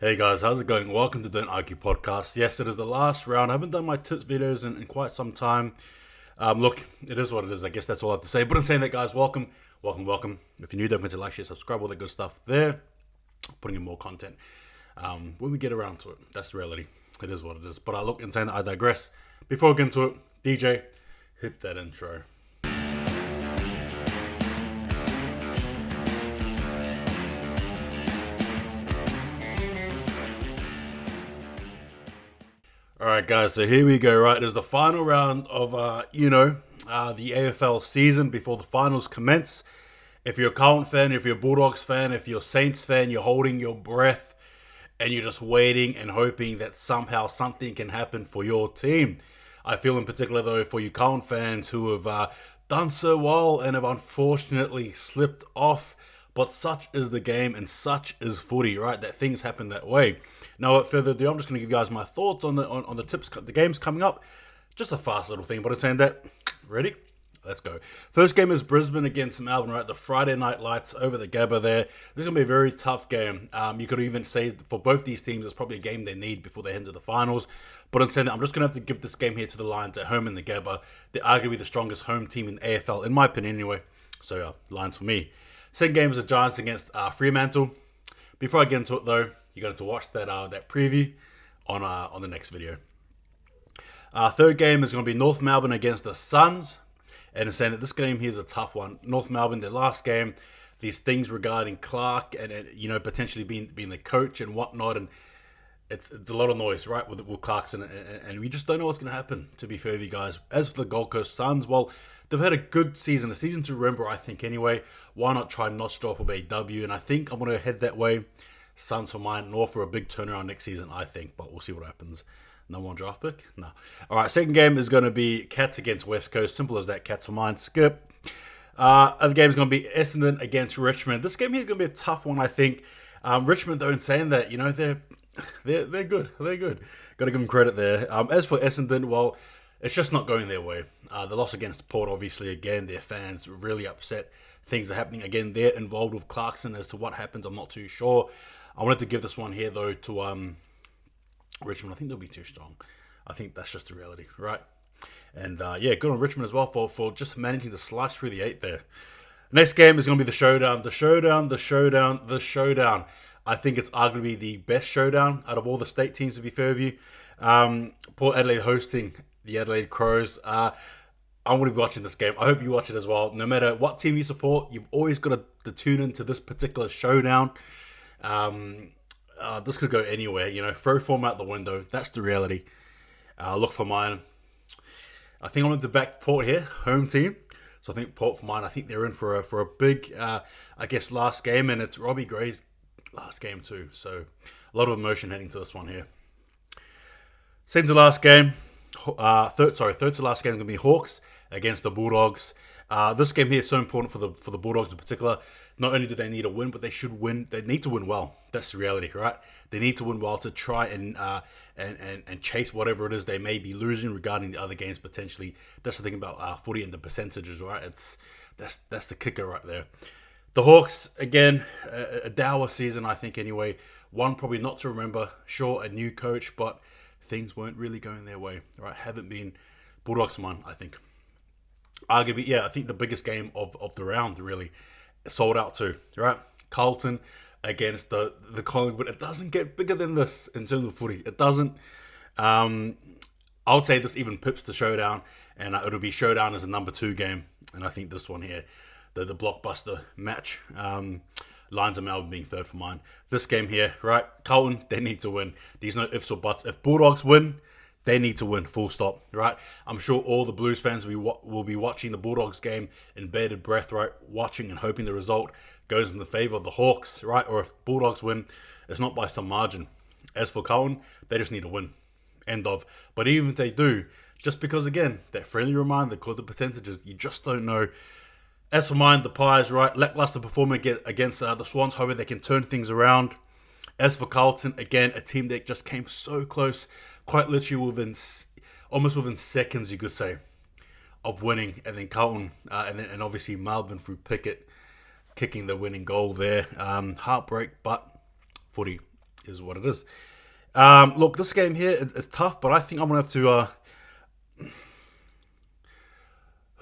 Hey guys, how's it going? Welcome to Don't Argue Podcast. Yes, it is the last round. I haven't done my tips videos in quite some time. Look, it is what it is. I guess that's all I have to say. But in saying that, guys, welcome. If you're new, don't forget to like, share, subscribe, all that good stuff there. Putting in more content when we get around to it. That's the reality. It is what it is. But look, in saying that, I digress. Before we get into it, DJ, hit that intro. All right, guys. So here we go. Right, there's the final round of the AFL season before the finals commence. If you're a Carlton fan, if you're a Bulldogs fan, if you're a Saints fan, you're holding your breath and you're just waiting and hoping that somehow something can happen for your team. I feel in particular though for you Carlton fans who have done so well and have unfortunately slipped off. But such is the game and such is footy, right? That things happen that way. Now, without further ado, I'm just going to give you guys my thoughts on the tips, the games coming up. Just a fast little thing, but I'm saying that. Ready? Let's go. First game is Brisbane against Melbourne, right? The Friday night lights over the Gabba there. This is going to be a very tough game. You could even say for both these teams, it's probably a game they need before they head into the finals. But I'm saying that I'm just going to have to give this game here to the Lions at home in the Gabba. They're arguably the strongest home team in AFL, in my opinion anyway. So, yeah, Lions for me. Second game is the Giants against Fremantle. Before I get into it, though, you're going to watch that preview on the next video. Third game is going to be North Melbourne against the Swans. And saying that this game here is a tough one. North Melbourne, their last game, these things regarding Clark and potentially being the coach and whatnot, and it's a lot of noise, right, with Clarkson, and we just don't know what's going to happen, to be fair with you guys. As for the Gold Coast Suns, well, they've had a good season, a season to remember, I think, anyway. Why not try and notch off with a W? And I think I'm going to head that way. Suns for mine, North for a big turnaround next season, I think, but we'll see what happens. No one draft pick? No. All right, second game is going to be Cats against West Coast. Simple as that, Cats for mine. Skip. Other game is going to be Essendon against Richmond. This game here is going to be a tough one, I think. Richmond, though, in saying that, they're good. They're good. Got to give them credit there. As for Essendon, well, it's just not going their way. The loss against Port, obviously, again, their fans really upset. Things are happening. Again, they're involved with Clarkson as to what happens. I'm not too sure. I wanted to give this one here, though, to Richmond. I think they'll be too strong. I think that's just the reality, right? And good on Richmond as well for just managing to slice through the 8 there. Next game is going to be the showdown. The showdown. I think it's arguably the best showdown out of all the state teams, to be fair with you. Port Adelaide hosting the Adelaide Crows. I'm going to be watching this game. I hope you watch it as well. No matter what team you support, you've always got to tune into this particular showdown. This could go anywhere, throw form out the window. That's the reality. Look for mine. I think I'm going to back Port here, home team. So I think Port for mine. I think they're in for a big, last game, and it's Robbie Gray's last game too. So a lot of emotion heading to this one here. Second to last game, third to last game is going to be Hawks against the Bulldogs. This game here is so important for the Bulldogs in particular. Not only do they need a win, but they should win. They need to win well. That's the reality, right? They need to win well to try and chase whatever it is they may be losing regarding the other games potentially. That's the thing about footy and the percentages, right? That's the kicker right there. The Hawks, again, a dour season, I think, anyway. One probably not to remember. Sure, a new coach, but things weren't really going their way, right? Haven't been. Bulldogs won, I think. Arguably, I think the biggest game of the round, really. Sold out too, right? Carlton against the Collingwood. It doesn't get bigger than this in terms of footy. It doesn't. I would say this even pips the showdown, and it'll be showdown as a number 2 game. And I think this one here, the blockbuster match, Lions and Melbourne being third for mine. This game here, right? Carlton, they need to win. There's no ifs or buts. If Bulldogs win, they need to win, full stop, right? I'm sure all the Blues fans will be watching the Bulldogs game in bated breath, right? Watching and hoping the result goes in the favour of the Hawks, right? Or if Bulldogs win, it's not by some margin. As for Carlton, they just need to win. End of. But even if they do, just because, again, that friendly reminder, because the percentages, you just don't know. As for mine, the Pies, right? Lackluster performance against the Swans. However, they can turn things around. As for Carlton, again, a team that just came so close, quite literally almost within seconds, you could say, of winning. And then Carlton, and obviously Melbourne through Pickett kicking the winning goal there. Heartbreak, but footy. Is what it is. Look, this game here, it's tough, but I think I'm going to have to...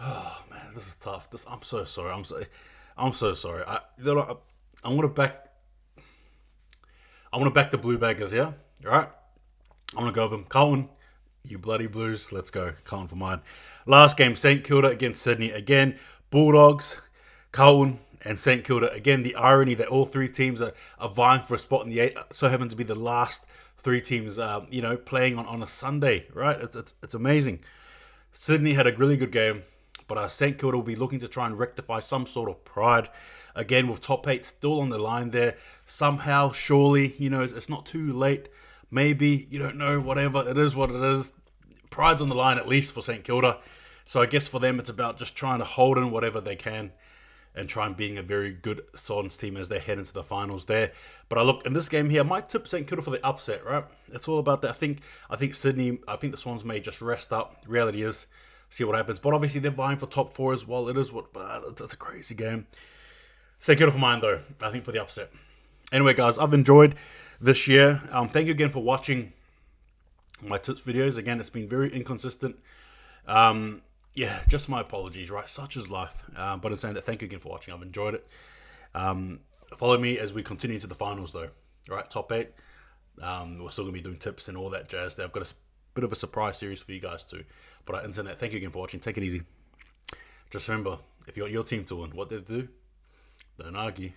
oh, man, this is tough. I'm so sorry. I'm so sorry. I want to back... I want to back the Blue Baggers, yeah? All right? I'm going to go with them. Carlton, you bloody Blues. Let's go. Carlton for mine. Last game, St Kilda against Sydney. Again, Bulldogs, Carlton, and St Kilda. Again, the irony that all three teams are vying for a spot in the eight. So happen to be the last three teams, playing on a Sunday, right? It's amazing. Sydney had a really good game, but St Kilda will be looking to try and rectify some sort of pride. Again, with top 8 still on the line there. Somehow, surely, it's not too late. Maybe, you don't know, whatever. It is what it is. Pride's on the line, at least for St Kilda. So I guess for them, it's about just trying to hold in whatever they can and try and being a very good Swans team as they head into the finals there. But I look, in this game here, I might tip St Kilda for the upset, right? It's all about that. I think the Swans may just rest up. Reality is, see what happens. But obviously, they're vying for top 4 as well. It's a crazy game. St Kilda for mine, though. I think for the upset. Anyway, guys, I've enjoyed this year. Thank you again for watching my tips videos. Again, it's been very inconsistent. Just my apologies, right? Such is life. But in saying that, thank you again for watching. I've enjoyed it. Follow me as we continue to the finals, though. Right, top 8. We're still going to be doing tips and all that jazz there. I've got a bit of a surprise series for you guys too. But internet, thank you again for watching. Take it easy. Just remember, if you want your team to win, what they do, don't argue.